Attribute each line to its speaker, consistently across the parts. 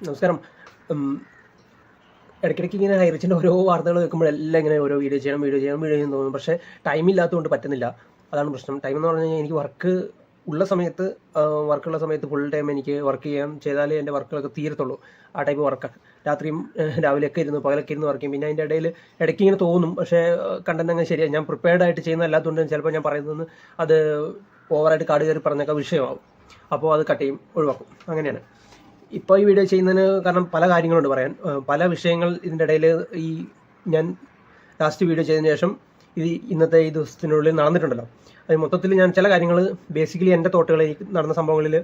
Speaker 1: നമസ്കാരം. ഇടയ്ക്കിടയ്ക്ക് ഇങ്ങനെ ഹൈറിച്ചിൻ്റെ ഓരോ വാർത്തകൾ കേൾക്കുമ്പോഴെല്ലാം ഇങ്ങനെ ഓരോ വീഡിയോ ചെയ്യണം തോന്നും. പക്ഷേ ടൈമില്ലാത്തതുകൊണ്ട് പറ്റുന്നില്ല. അതാണ് പ്രശ്നം. ടൈം എന്ന് പറഞ്ഞു കഴിഞ്ഞാൽ എനിക്ക് വർക്കുള്ള സമയത്ത് ഫുൾ ടൈം എനിക്ക് വർക്ക് ചെയ്താലേ എൻ്റെ വർക്കുകളൊക്കെ തീരത്തുള്ളൂ. ആ ടൈപ്പ് വർക്കാണ്. രാത്രിയും രാവിലെയൊക്കെ പകലൊക്കെ ഇരുന്ന് വർക്ക് ചെയ്യും. പിന്നെ അതിൻ്റെ ഇടയ്ക്ക് ഇങ്ങനെ തോന്നും, പക്ഷേ കണ്ടന്റ് അങ്ങനെ ശരിയാണ്. ഞാൻ പ്രിപ്പയർഡ് ആയിട്ട് ചെയ്യുന്നതല്ലാത്തതുകൊണ്ട് ചിലപ്പോൾ ഞാൻ പറയുന്നത് അത് ഓവറായിട്ട് കാട് കയറി പറഞ്ഞൊക്കെ വിഷയമാവും. അപ്പോൾ അത് കട്ട് ചെയ്യും, ഒഴിവാക്കും. അങ്ങനെയാണ് ഇപ്പോൾ ഈ വീഡിയോ ചെയ്യുന്നതിന് കാരണം പല കാര്യങ്ങളുണ്ട് പറയാൻ. പല വിഷയങ്ങൾ ഇതിൻ്റെ ഇടയിൽ ഞാൻ ലാസ്റ്റ് വീഡിയോ ചെയ്തതിന് ശേഷം ഇന്നത്തെ ഈ ദിവസത്തിനുള്ളിൽ നടന്നിട്ടുണ്ടല്ലോ. അത് മൊത്തത്തിൽ ഞാൻ ചില കാര്യങ്ങൾ ബേസിക്കലി എൻ്റെ തോട്ടുകൾ നടന്ന സംഭവങ്ങളിൽ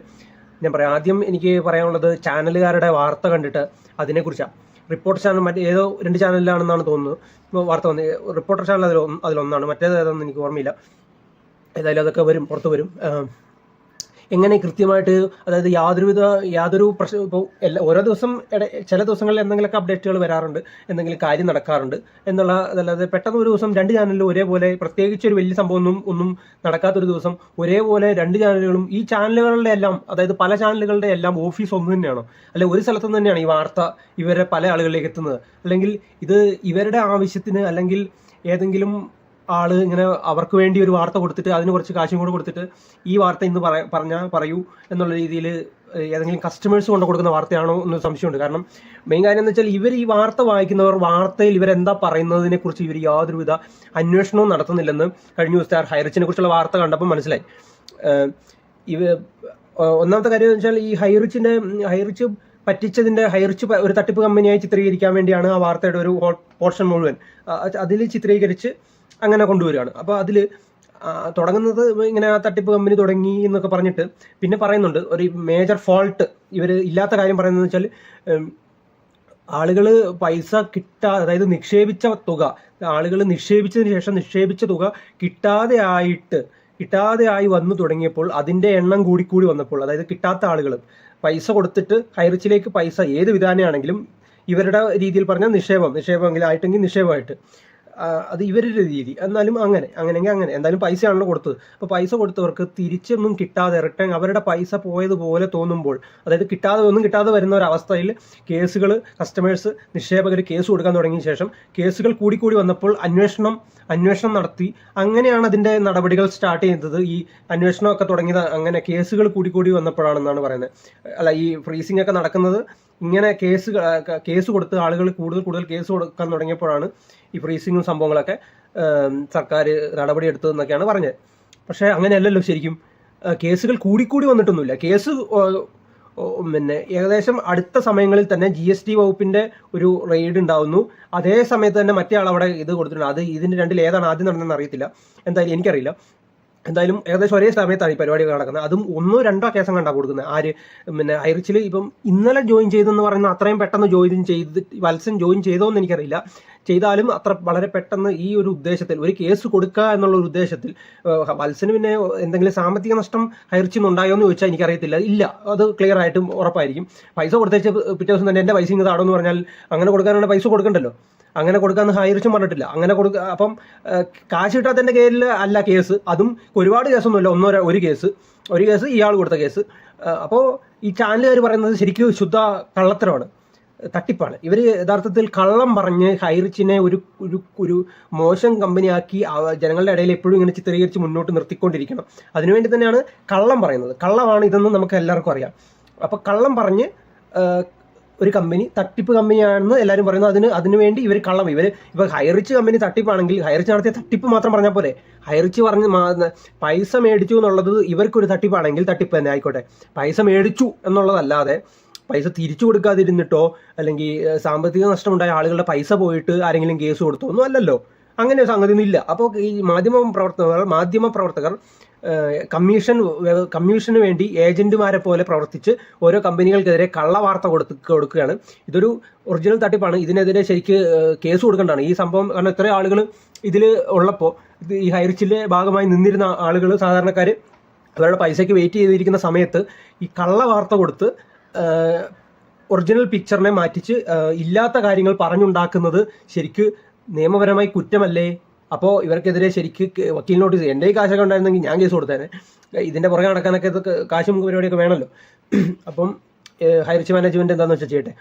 Speaker 1: ഞാൻ പറയാം. ആദ്യം എനിക്ക് പറയാനുള്ളത് ചാനലുകാരുടെ വാർത്ത കണ്ടിട്ട് അതിനെക്കുറിച്ചാണ്. റിപ്പോർട്ടർ ചാനൽ ഏതോ 2 ചാനലിലാണെന്നാണ് തോന്നുന്നു വാർത്ത വന്നത്. റിപ്പോർട്ടർ ചാനൽ അതിലൊന്നാണ്, മറ്റേത് ഏതൊന്നും എനിക്ക് ഓർമ്മയില്ല. ഏതായാലും അതൊക്കെ പുറത്ത് വരും. എങ്ങനെ കൃത്യമായിട്ട്, അതായത് യാതൊരു പ്രശ്നം ഇപ്പോൾ ഓരോ ദിവസം ചില ദിവസങ്ങളിൽ എന്തെങ്കിലുമൊക്കെ അപ്ഡേറ്റുകൾ വരാറുണ്ട്, എന്തെങ്കിലും കാര്യം നടക്കാറുണ്ട് അതല്ലാതെ പെട്ടെന്ന് ഒരു ദിവസം 2 ചാനലിലും ഒരേപോലെ, പ്രത്യേകിച്ച് ഒരു വലിയ സംഭവം ഒന്നും നടക്കാത്തൊരു ദിവസം ഒരേപോലെ 2 ചാനലുകളും ഈ ചാനലുകളുടെ എല്ലാം, അതായത് പല ചാനലുകളുടെ എല്ലാം ഓഫീസ് ഒന്ന് തന്നെയാണോ, അല്ലെങ്കിൽ ഒരു സ്ഥലത്ത് നിന്ന് തന്നെയാണ് ഈ വാർത്ത ഇവരെ പല ആളുകളിലേക്ക് എത്തുന്നത്, അല്ലെങ്കിൽ ഇത് ഇവരുടെ ആവശ്യത്തിന്, അല്ലെങ്കിൽ ഏതെങ്കിലും ആള് ഇങ്ങനെ അവർക്ക് വേണ്ടി ഒരു വാർത്ത കൊടുത്തിട്ട് അതിന് കുറച്ച് കാശും കൂടെ കൊടുത്തിട്ട് ഈ വാർത്ത ഇന്ന് പറയൂ എന്നുള്ള രീതിയിൽ ഏതെങ്കിലും കസ്റ്റമേഴ്സ് കൊണ്ട് കൊടുക്കുന്ന വാർത്തയാണോ എന്ന് സംശയമുണ്ട്. കാരണം മെയിൻ കാര്യം എന്ന് വെച്ചാൽ ഇവർ ഈ വാർത്ത വായിക്കുന്നവർ വാർത്തയിൽ ഇവരെന്താ പറയുന്നതിനെ കുറിച്ച് ഇവർ യാതൊരുവിധ അന്വേഷണവും നടത്തുന്നില്ലെന്ന് കഴിഞ്ഞ ദിവസത്തെ ഹൈറിച്ചിനെ കുറിച്ചുള്ള വാർത്ത കണ്ടപ്പോൾ മനസ്സിലായി. ഒന്നാമത്തെ കാര്യം എന്ന് വെച്ചാൽ ഈ ഹൈറിച്ച് പറ്റിച്ചതിന്റെ ഹൈറിച്ച് ഒരു തട്ടിപ്പ് കമ്പനിയായി ചിത്രീകരിക്കാൻ വേണ്ടിയാണ് ആ വാർത്തയുടെ ഒരു പോർഷൻ മുഴുവൻ അതിൽ ചിത്രീകരിച്ച് അങ്ങനെ കൊണ്ടുവരികയാണ്. അപ്പോൾ അതിൽ തുടങ്ങുന്നത് ഇങ്ങനെ തട്ടിപ്പ് കമ്പനി തുടങ്ങി എന്നൊക്കെ പറഞ്ഞിട്ട് പിന്നെ പറയുന്നുണ്ട് ഒരു മേജർ ഫോൾട്ട് ഇവർ ഇല്ലാത്ത കാര്യം പറയുന്നത് വെച്ചാൽ ആളുകൾ പൈസ അതായത് ആളുകൾ നിക്ഷേപിച്ചതിന് ശേഷം നിക്ഷേപിച്ച തുക കിട്ടാതെയായി വന്നു തുടങ്ങിയപ്പോൾ അതിന്റെ എണ്ണം കൂടിക്കൂടി വന്നപ്പോൾ, അതായത് കിട്ടാത്ത ആളുകൾ പൈസ കൊടുത്തിട്ട് ഹൈറിച്ചിലേക്ക് പൈസ ഏത് വിധാനമാണെങ്കിലും ഇവരുടെ രീതിയിൽ പറഞ്ഞാൽ നിക്ഷേപമെങ്കിലും ആയിട്ടെങ്കിൽ നിക്ഷേപമായിട്ട് അത് ഇവരുടെ രീതി. എന്നാലും അങ്ങനെയെങ്കിൽ എന്തായാലും പൈസയാണല്ലോ കൊടുത്തത്. അപ്പോൾ പൈസ കൊടുത്തവർക്ക് തിരിച്ചൊന്നും കിട്ടാതെ റിട്ടേൺ അവരുടെ പൈസ പോയതുപോലെ തോന്നുമ്പോൾ, അതായത് ഒന്നും കിട്ടാതെ വരുന്ന ഒരു അവസ്ഥയിൽ കസ്റ്റമേഴ്സ് നിക്ഷേപകർ കേസ് കൊടുക്കാൻ തുടങ്ങിയ ശേഷം കേസുകൾ കൂടിക്കൂടി വന്നപ്പോൾ അന്വേഷണം നടത്തി. അങ്ങനെയാണ് അതിന്റെ നടപടികൾ സ്റ്റാർട്ട് ചെയ്തത്. ഈ അന്വേഷണമൊക്കെ തുടങ്ങിയത് അങ്ങനെ കേസുകൾ കൂടിക്കൂടി വന്നപ്പോഴാണെന്നാണ് പറയുന്നത്. അല്ല, ഈ ഫ്രീസിംഗ് ഒക്കെ നടക്കുന്നത് ഇങ്ങനെ കേസ് കൊടുത്ത് ആളുകൾ കൂടുതൽ കേസ് കൊടുക്കാൻ തുടങ്ങിയപ്പോഴാണ് ഈ ഫ്രീസിങ്ങും സംഭവങ്ങളൊക്കെ സർക്കാർ നടപടിയെടുത്തതെന്നൊക്കെയാണ് പറഞ്ഞത്. പക്ഷേ അങ്ങനെയല്ലല്ലോ ശരിക്കും. കേസുകൾ കൂടിക്കൂടി വന്നിട്ടൊന്നുമില്ല. കേസ് പിന്നെ ഏകദേശം അടുത്ത സമയങ്ങളിൽ തന്നെ GST വകുപ്പിന്റെ ഒരു റെയ്ഡ് ഉണ്ടാവുന്നു. അതേ സമയത്ത് തന്നെ മറ്റേ ആൾ അവിടെ ഇത് കൊടുത്തിട്ടുണ്ട്. അത് ഇതിന്റെ രണ്ടിൽ ഏതാണ് ആദ്യം നടന്നതെന്ന് അറിയത്തില്ല, എന്തായാലും എനിക്കറിയില്ല. എന്തായാലും ഏകദേശം ഒരേ സമയത്താണ് ഈ പരിപാടികൾ നടക്കുന്നത്. അതും 1-2 കേസം കണ്ടാ കൊടുക്കുന്നത്. ഹൈറിച്ചിൽ ഇപ്പം ഇന്നലെ ജോയിൻ ചെയ്തെന്ന് പറയുന്ന അത്രയും പെട്ടെന്ന് വത്സൻ ജോയിൻ ചെയ്തോന്ന് എനിക്കറിയില്ല. ചെയ്താലും വളരെ പെട്ടെന്ന് ഈ ഒരു ഉദ്ദേശത്തിൽ ഒരു കേസ് കൊടുക്കുക എന്നുള്ള ഒരു ഉദ്ദേശത്തിൽ വത്സന് പിന്നെ എന്തെങ്കിലും സാമ്പത്തിക നഷ്ടം ഹൈറിച്ചിൽ ഉണ്ടായോ എന്ന് ചോദിച്ചാൽ എനിക്കറിയത്തില്ല. ഇല്ല, അത് ക്ലിയർ ആയിട്ടും ഉറപ്പായിരിക്കും. പൈസ കൊടുത്തേച്ച് പിറ്റേ ദിവസം തന്നെ എൻ്റെ പൈസ ഇങ്ങ് താടോ എന്ന് പറഞ്ഞാൽ അങ്ങനെ കൊടുക്കാനുള്ള പൈസ കൊടുക്കണ്ടല്ലോ. അങ്ങനെ കൊടുക്കാന്ന് ഹൈറിച്ചും പറഞ്ഞിട്ടില്ല. അങ്ങനെ അപ്പം കാശ് കിട്ടാത്തതിന്റെ പേരിൽ അല്ല കേസ്. അതും ഒരുപാട് കേസൊന്നുമില്ല, ഒരു കേസ് ഇയാൾ കൊടുത്ത കേസ്. അപ്പോൾ ഈ ചാനലുകാർ പറയുന്നത് ശരിക്കും ശുദ്ധ കള്ളത്തരമാണ്, തട്ടിപ്പാണ്. ഇവർ യഥാർത്ഥത്തിൽ കള്ളം പറഞ്ഞ് ഹൈറിച്ചിനെ ഒരു മോശം കമ്പനിയാക്കി ജനങ്ങളുടെ ഇടയിൽ എപ്പോഴും ഇങ്ങനെ ചിത്രീകരിച്ച് മുന്നോട്ട് നിർത്തിക്കൊണ്ടിരിക്കണം. അതിനുവേണ്ടി തന്നെയാണ് കള്ളം പറയുന്നത്. കള്ളമാണ് ഇതെന്ന് നമുക്ക് എല്ലാവർക്കും അറിയാം. അപ്പോൾ കള്ളം പറഞ്ഞ് ഒരു കമ്പനി തട്ടിപ്പ് കമ്പനിയാണെന്ന് എല്ലാവരും പറയുന്നു. അതിനുവേണ്ടി ഇവർ ഇപ്പൊ ഹൈറിച്ച് കമ്പനി തട്ടിപ്പാണെങ്കിൽ ഹൈറിച്ച് നടത്തിയ തട്ടിപ്പ് മാത്രം പറഞ്ഞാൽ പോലെ, ഹൈറിച്ച് പറഞ്ഞ് പൈസ മേടിച്ചു എന്നുള്ളത് ഇവർക്കൊരു തട്ടിപ്പാണെങ്കിൽ തട്ടിപ്പ് തന്നെ ആയിക്കോട്ടെ. പൈസ മേടിച്ചു എന്നുള്ളതല്ലാതെ പൈസ തിരിച്ചു കൊടുക്കാതിരുന്നിട്ടോ അല്ലെങ്കിൽ സാമ്പത്തിക നഷ്ടമുണ്ടായ ആളുകളുടെ പൈസ പോയിട്ട് ആരെങ്കിലും കേസ് കൊടുത്തോ ഒന്നും അല്ലല്ലോ. അങ്ങനെ ഒരു സംഗതി ഒന്നും ഇല്ല. അപ്പോൾ ഈ മാധ്യമ പ്രവർത്തകർ കമ്മീഷന് വേണ്ടി ഏജന്റുമാരെ പോലെ പ്രവർത്തിച്ച് ഓരോ കമ്പനികൾക്കെതിരെ കള്ളവാർത്ത കൊടുക്കുകയാണ്. ഇതൊരു ഒറിജിനൽ തട്ടിപ്പാണ്. ഇതിനെതിരെ ശരിക്ക് കേസ് കൊടുക്കേണ്ടതാണ് ഈ സംഭവം. കാരണം ഇത്രയും ആളുകൾ ഇതിൽ ഉള്ളപ്പോൾ, ഈ ഹൈറിച്ചിലെ ഭാഗമായി നിന്നിരുന്ന ആളുകൾ, സാധാരണക്കാർ അവരുടെ പൈസയ്ക്ക് വെയിറ്റ് ചെയ്തിരിക്കുന്ന സമയത്ത് ഈ കള്ളവാർത്ത കൊടുത്ത് ഒറിജിനൽ പിക്ചറിനെ മാറ്റിച്ച് ഇല്ലാത്ത കാര്യങ്ങൾ പറഞ്ഞുണ്ടാക്കുന്നത് ശരിക്ക് നിയമപരമായി കുറ്റമല്ലേ? അപ്പോൾ ഇവർക്കെതിരെ ശരിക്ക് വക്കീൽ നോട്ടീസ്, എൻ്റെ ഈ കാശൊക്കെ ഉണ്ടായിരുന്നെങ്കിൽ ഞാൻ കേസ് കൊടുത്തേനെ. ഇതിൻ്റെ പുറകെ നടക്കാനൊക്കെ കാശും പരിപാടിയൊക്കെ വേണമല്ലോ. അപ്പം ഹൈറിച്ച് മാനേജ്മെന്റ് എന്താണെന്ന് വെച്ചാൽ ചെയ്യട്ടെ.